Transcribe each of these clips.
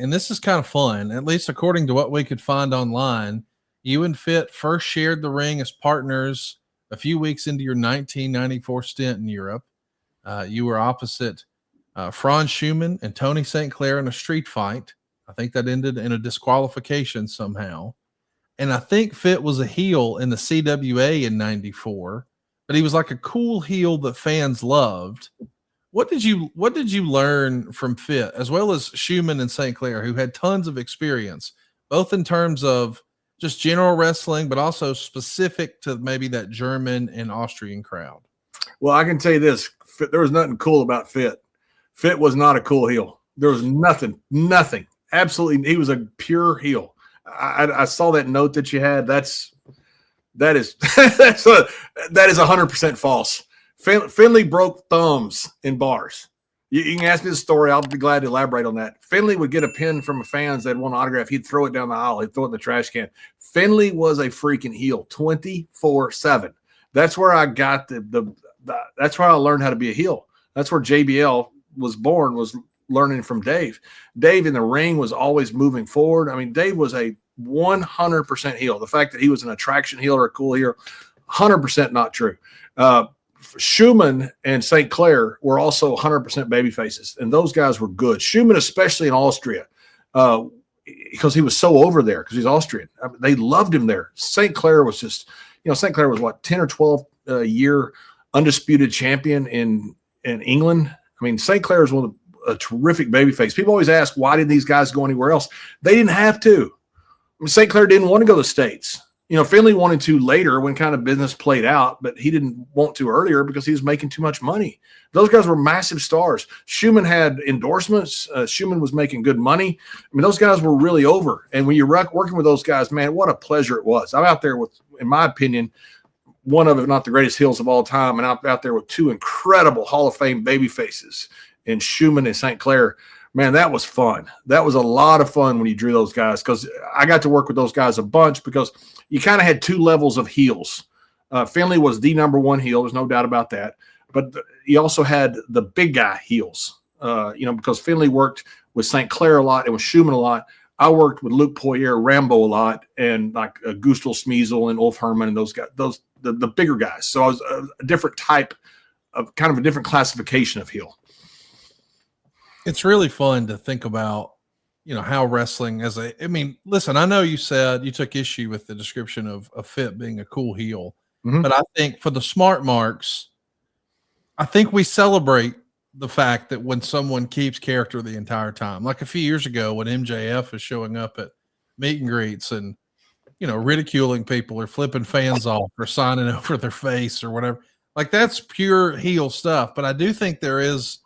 And this is kind of fun, at least according to what we could find online. You and Fit first shared the ring as partners a few weeks into your 1994 stint in Europe. You were opposite Franz Schumann and Tony St. Clair in a street fight. I think that ended in a disqualification somehow. And I think Fit was a heel in the CWA in 94, but he was like a cool heel that fans loved. What did you learn from Fit, as well as Schumann and St. Clair, who had tons of experience, both in terms of just general wrestling, but also specific to maybe that German and Austrian crowd? Well, I can tell you this. There was nothing cool about Fit. Fit was not a cool heel. There was nothing. Absolutely. He was a pure heel. I saw that note that you had. That is 100% false. Finlay broke thumbs in bars. You can ask me the story. I'll be glad to elaborate on that. Finlay would get a pin from a fans that want an autograph. He'd throw it down the aisle. He'd throw it in the trash can. Finlay was a freaking heel 24/7. That's where I got that's where I learned how to be a heel. That's where JBL was born, was learning from Dave. Dave in the ring was always moving forward. I mean, Dave was a 100% heel. The fact that he was an attraction heel or a cool heel, 100% not true. Schumann and St. Clair were also 100% baby faces, and those guys were good. Schumann, especially in Austria, because he was so over there because he's Austrian. I mean, they loved him there. St. Clair was just, St. Clair was what, 10 or 12 year undisputed champion in England. I mean, St. Clair is a terrific babyface. People always ask, why didn't these guys go anywhere else? They didn't have to. I mean, St. Clair didn't want to go to the States. Finlay wanted to later when kind of business played out, but he didn't want to earlier because he was making too much money. Those guys were massive stars. Schumann had endorsements. Schumann was making good money. I mean, those guys were really over. And when you're working with those guys, man, what a pleasure it was. I'm out there with, in my opinion, one of, if not the greatest heels of all time, and I'm out there with two incredible Hall of Fame baby faces in Schumann and St. Clair. Man, that was fun. That was a lot of fun when you drew those guys, because I got to work with those guys a bunch because you kind of had two levels of heels. Finlay was the number one heel. There's no doubt about that. But you also had the big guy heels, because Finlay worked with St. Clair a lot and with Schumann a lot. I worked with Luke Poirier, Rambo a lot, and like Gustl Smeasel and Ulf Herman and those guys, the bigger guys. So I was a different type of, kind of a different classification of heel. It's really fun to think about, how wrestling listen, I know you said you took issue with the description of Fit being a cool heel, but I think for the smart marks, I think we celebrate the fact that when someone keeps character the entire time, like a few years ago when MJF was showing up at meet and greets and, ridiculing people or flipping fans off or signing over their face or whatever, like that's pure heel stuff. But I do think there is,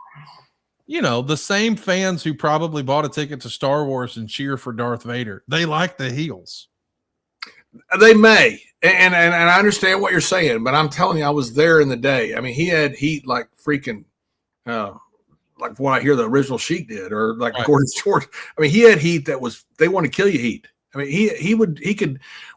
the same fans who probably bought a ticket to Star Wars and cheer for Darth Vader, they like the heels. They may. And I understand what you're saying, but I'm telling you, I was there in the day. I mean, he had heat like freaking, like what I hear the original Sheik did, or like right. Gordon George. I mean, he had heat that was, they want to kill you heat. I mean,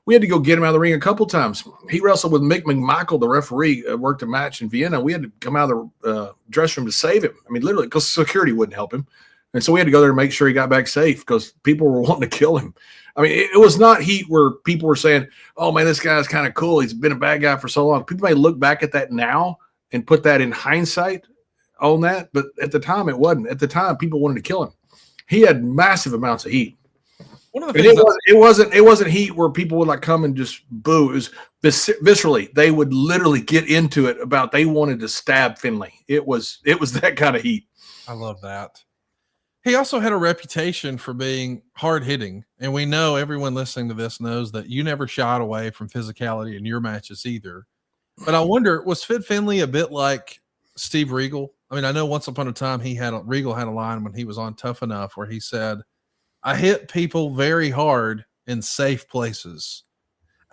we had to go get him out of the ring a couple times. He wrestled with Mick McMichael, the referee, worked a match in Vienna. We had to come out of the dressing room to save him. I mean, literally, because security wouldn't help him. And so we had to go there and make sure he got back safe because people were wanting to kill him. I mean, it was not heat where people were saying, oh, man, this guy's kind of cool. He's been a bad guy for so long. People may look back at that now and put that in hindsight on that. But at the time, it wasn't. At the time, people wanted to kill him. He had massive amounts of heat. It wasn't heat where people would like come and just boo. It was viscerally. They would literally get into it about they wanted to stab Finlay. It was that kind of heat. I love that. He also had a reputation for being hard hitting, and we know everyone listening to this knows that you never shied away from physicality in your matches either. But I wonder, was Fit Finlay a bit like Steve Regal? I mean, I know once upon a time Regal had a line when he was on Tough Enough where he said, I hit people very hard in safe places.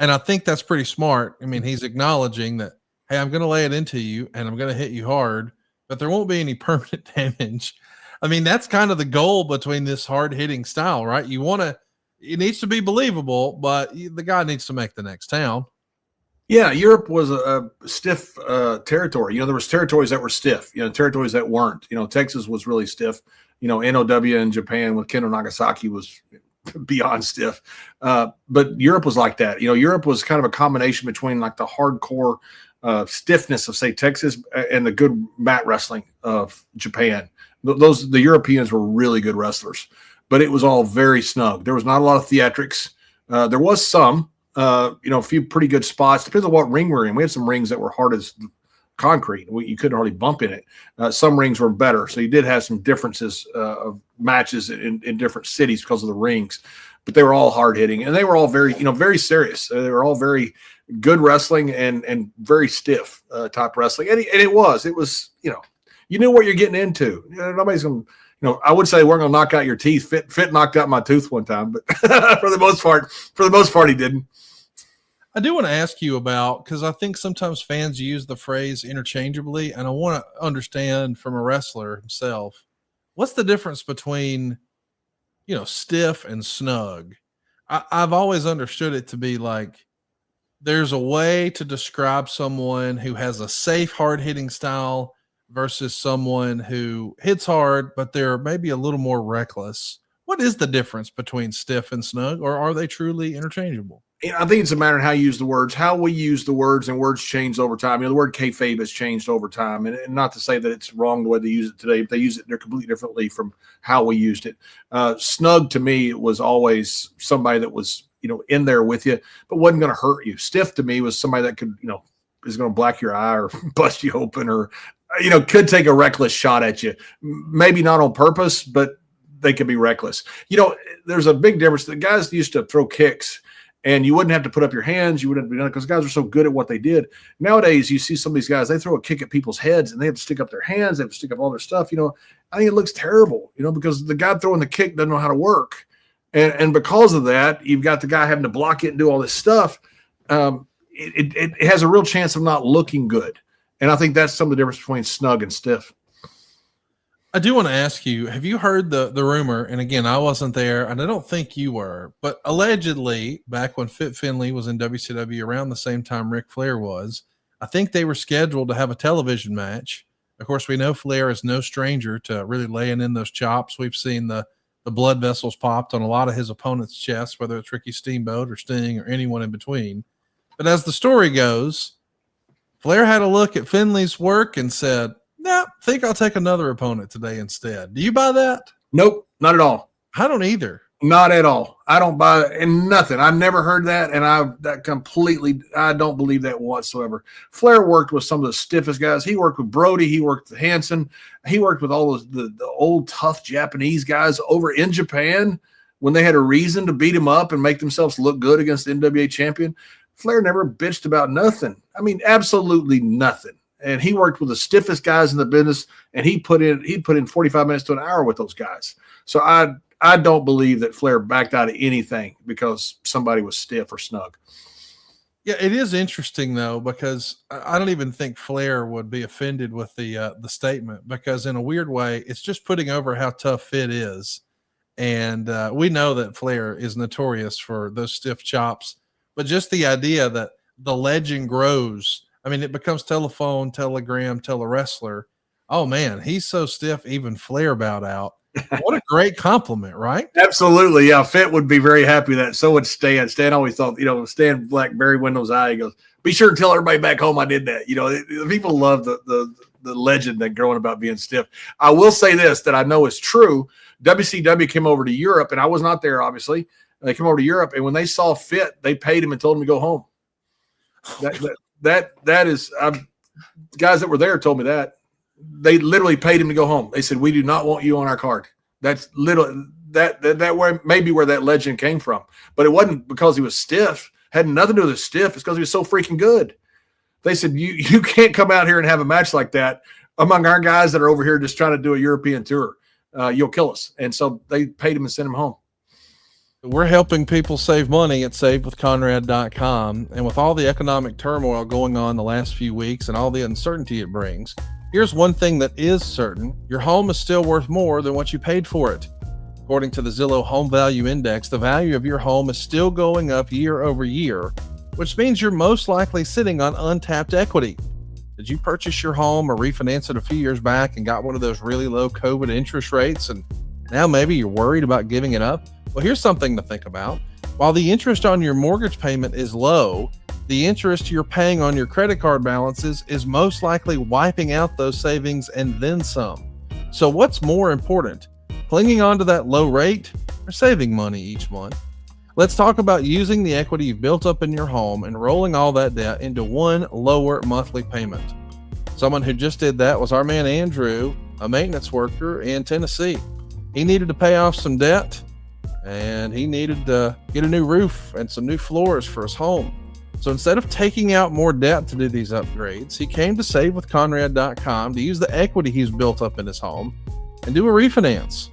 And I think that's pretty smart. I mean, he's acknowledging that, hey, I'm going to lay it into you and I'm going to hit you hard, but there won't be any permanent damage. I mean, that's kind of the goal between this hard hitting style, right? It needs to be believable, but the guy needs to make the next town. Yeah, Europe was a stiff territory. There was territories that were stiff, territories that weren't. Texas was really stiff. NOW in Japan with Kendo Nagasaki was beyond stiff. But Europe was like that. Europe was kind of a combination between like the hardcore stiffness of, say, Texas and the good mat wrestling of Japan. The Europeans were really good wrestlers, but it was all very snug. There was not a lot of theatrics. There was some, a few pretty good spots. Depends on what ring we're in. We had some rings that were hard as concrete. You couldn't hardly bump in it. Some rings were better. So you did have some differences of matches in different cities because of the rings, but they were all hard hitting, and they were all very, very serious. They were all very good wrestling and very stiff type wrestling. And it was, you knew what you're getting into. Nobody's going to, I would say we're going to knock out your teeth. Fit knocked out my tooth one time, but for the most part, he didn't. I do want to ask you about, because I think sometimes fans use the phrase interchangeably, and I want to understand from a wrestler himself, what's the difference between, stiff and snug? I've always understood it to be like, there's a way to describe someone who has a safe, hard-hitting style versus someone who hits hard, but they're maybe a little more reckless. What is the difference between stiff and snug, or are they truly interchangeable? I think it's a matter of how you use the words, how we use the words, and words change over time. The word kayfabe has changed over time, and not to say that it's wrong the way they use it today, but they use it completely differently from how we used it. Snug to me was always somebody that was, in there with you, but wasn't going to hurt you. Stiff to me was somebody that could, is going to black your eye or bust you open, or, could take a reckless shot at you. Maybe not on purpose, but they could be reckless. There's a big difference. The guys used to throw kicks, and you wouldn't have to put up your hands. You wouldn't have to be done because guys are so good at what they did. Nowadays, you see some of these guys, they throw a kick at people's heads and they have to stick up their hands. They have to stick up all their stuff. I think it looks terrible, because the guy throwing the kick doesn't know how to work. And because of that, you've got the guy having to block it and do all this stuff. It has a real chance of not looking good. And I think that's some of the difference between snug and stiff. I do want to ask you, have you heard the rumor? And again, I wasn't there, and I don't think you were, but allegedly back when Fit Finlay was in WCW around the same time Ric Flair was, I think they were scheduled to have a television match. Of course, we know Flair is no stranger to really laying in those chops. We've seen the blood vessels popped on a lot of his opponents' chests, whether it's Ricky Steamboat or Sting or anyone in between. But as the story goes, Flair had a look at Finlay's work and said, "Nah, think I'll take another opponent today instead." Do you buy that? Nope, not at all. I don't either. Not at all. I don't buy it in nothing. I've never heard that, and I don't believe that whatsoever. Flair worked with some of the stiffest guys. He worked with Brody. He worked with Hansen. He worked with all those the old tough Japanese guys over in Japan when they had a reason to beat him up and make themselves look good against the NWA champion. Flair never bitched about nothing. I mean, absolutely nothing. And he worked with the stiffest guys in the business, and he put in 45 minutes to an hour with those guys. So I don't believe that Flair backed out of anything because somebody was stiff or snug. Yeah, it is interesting though, because I don't even think Flair would be offended with the statement, because in a weird way, it's just putting over how tough Fit is. And we know that Flair is notorious for those stiff chops, but just the idea that the legend grows. I mean, it becomes telephone, telegram, tele-wrestler. Oh man, he's so stiff, even Flair bowed out. What a great compliment, right? Absolutely. Yeah. Fit would be very happy with that. So would Stan. Stan always thought, Stan Blackberry Windows Eye, he goes, "Be sure to tell everybody back home I did that." The people love the legend that growing about being stiff. I will say this, that I know is true. WCW came over to Europe, and I was not there, obviously. They came over to Europe, and when they saw Fit, they paid him and told him to go home. That is, guys that were there told me that. They literally paid him to go home. They said, "We do not want you on our card." That's little that way maybe where that legend came from. But it wasn't because he was stiff. Had nothing to do with stiff. It's because he was so freaking good. They said, you can't come out here and have a match like that among our guys that are over here just trying to do a European tour. You'll kill us. And so they paid him and sent him home. We're helping people save money at SaveWithConrad.com. And with all the economic turmoil going on the last few weeks and all the uncertainty it brings, here's one thing that is certain: your home is still worth more than what you paid for it. According to the Zillow Home Value Index, the value of your home is still going up year over year, which means you're most likely sitting on untapped equity. Did you purchase your home or refinance it a few years back and got one of those really low COVID interest rates and Now maybe you're worried about giving it up. Well, here's something to think about. While the interest on your mortgage payment is low, the interest you're paying on your credit card balances is most likely wiping out those savings and then some. So what's more important, clinging on to that low rate or saving money each month? Let's talk about using the equity you've built up in your home and rolling all that debt into one lower monthly payment. Someone who just did that was our man Andrew, a maintenance worker in Tennessee. He needed to pay off some debt, and he needed to get a new roof and some new floors for his home. So instead of taking out more debt to do these upgrades, he came to SaveWithConrad.com to use the equity he's built up in his home and do a refinance.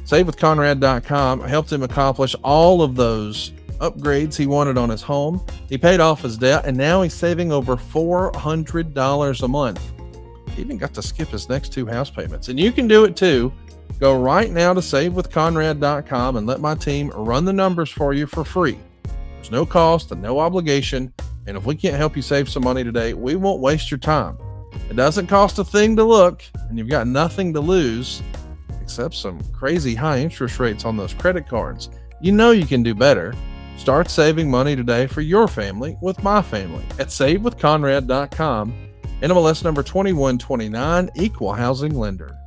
SaveWithConrad.com helped him accomplish all of those upgrades he wanted on his home. He paid off his debt, and now he's saving over $400 a month. He even got to skip his next 2 house payments. And you can do it too. Go right now to SaveWithConrad.com and let my team run the numbers for you for free. There's no cost and no obligation. And if we can't help you save some money today, we won't waste your time. It doesn't cost a thing to look, and you've got nothing to lose except some crazy high interest rates on those credit cards. You know you can do better. Start saving money today for your family with my family at SaveWithConrad.com. NMLS number 2129, Equal Housing Lender.